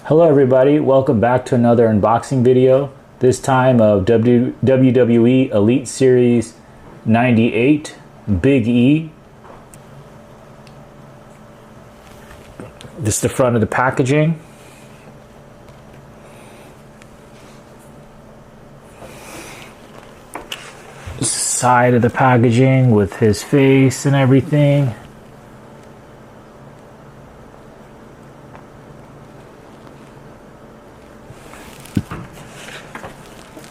Hello everybody, welcome back to another unboxing video, this time of WWE Elite Series 98, Big E. This is the front of the packaging. This is the side of the packaging with his face and everything.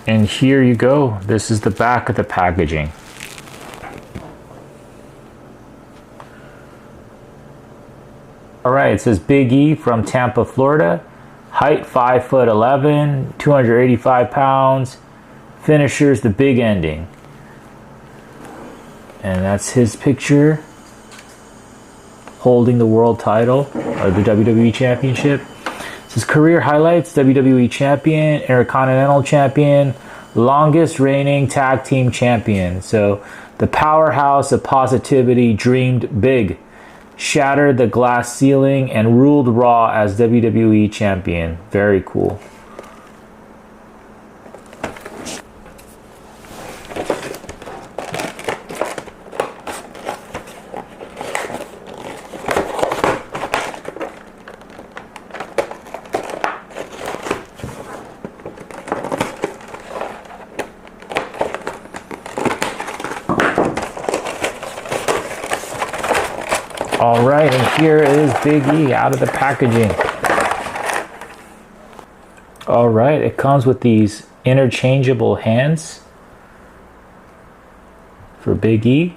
And here you go. This is the back of the packaging. Alright, it says Big E from Tampa, Florida. Height 5'11", 285 pounds. Finishers the big ending. And that's his picture holding the world title or the WWE Championship. His career highlights: WWE Champion, Intercontinental Champion, longest reigning tag team champion. So the powerhouse of positivity dreamed big, shattered the glass ceiling, and ruled Raw as WWE Champion. Very cool. Alright, and here is Big E out of the packaging. Alright, it comes with these interchangeable hands for Big E.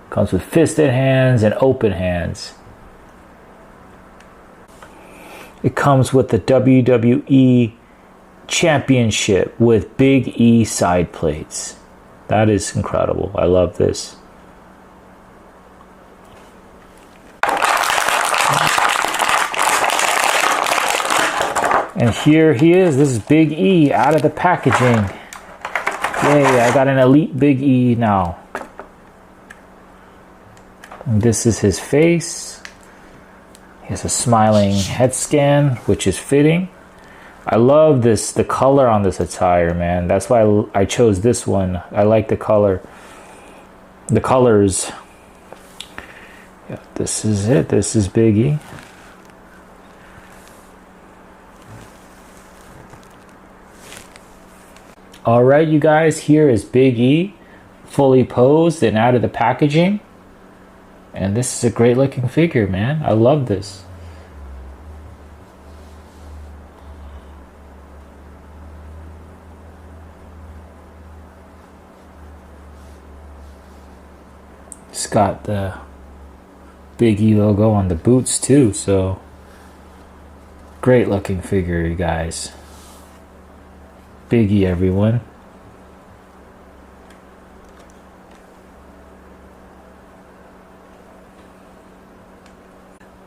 Comes with fisted hands and open hands. It comes with the WWE Championship with Big E side plates. That is incredible. I love this. And here he is. This is Big E out of the packaging. Yay, I got an Elite Big E now. And this is his face. He has a smiling head scan, which is fitting. I love this, the color on this attire, man. That's why I chose this one. I like the color. The colors. Yeah, this is it. This is Big E. Alright, you guys, here is Big E, fully posed and out of the packaging. And this is a great looking figure, man. I love this. It's got the Big E logo on the boots too, so great looking figure, you guys. Big E, everyone.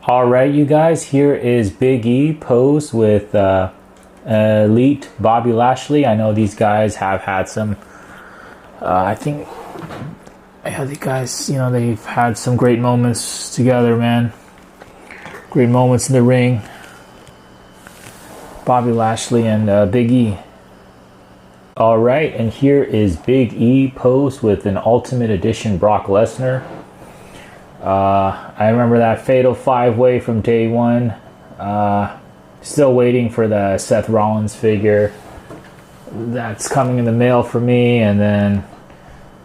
Alright, you guys, here is Big E posed with Elite Bobby Lashley. I know these guys have had some, I think, yeah, the guys, you know, they've had some great moments together, man. Great moments in the ring. Bobby Lashley and Big E. Alright, and here is Big E posed with an Ultimate Edition Brock Lesnar. I remember that Fatal 5-Way from day one. Still waiting for the Seth Rollins figure. That's coming in the mail for me. And then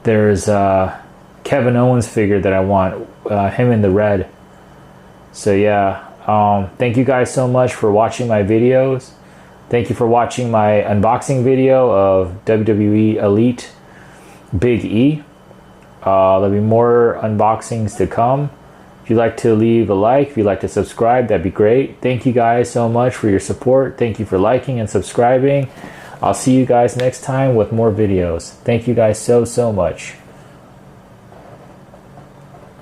there's Kevin Owens figure that I want. Him in the red. So yeah, thank you guys so much for watching my videos. Thank you for watching my unboxing video of WWE Elite Big E. There'll be more unboxings to come. If you'd like to leave a like, if you'd like to subscribe, that'd be great. Thank you guys so much for your support. Thank you for liking and subscribing. I'll see you guys next time with more videos. Thank you guys so much.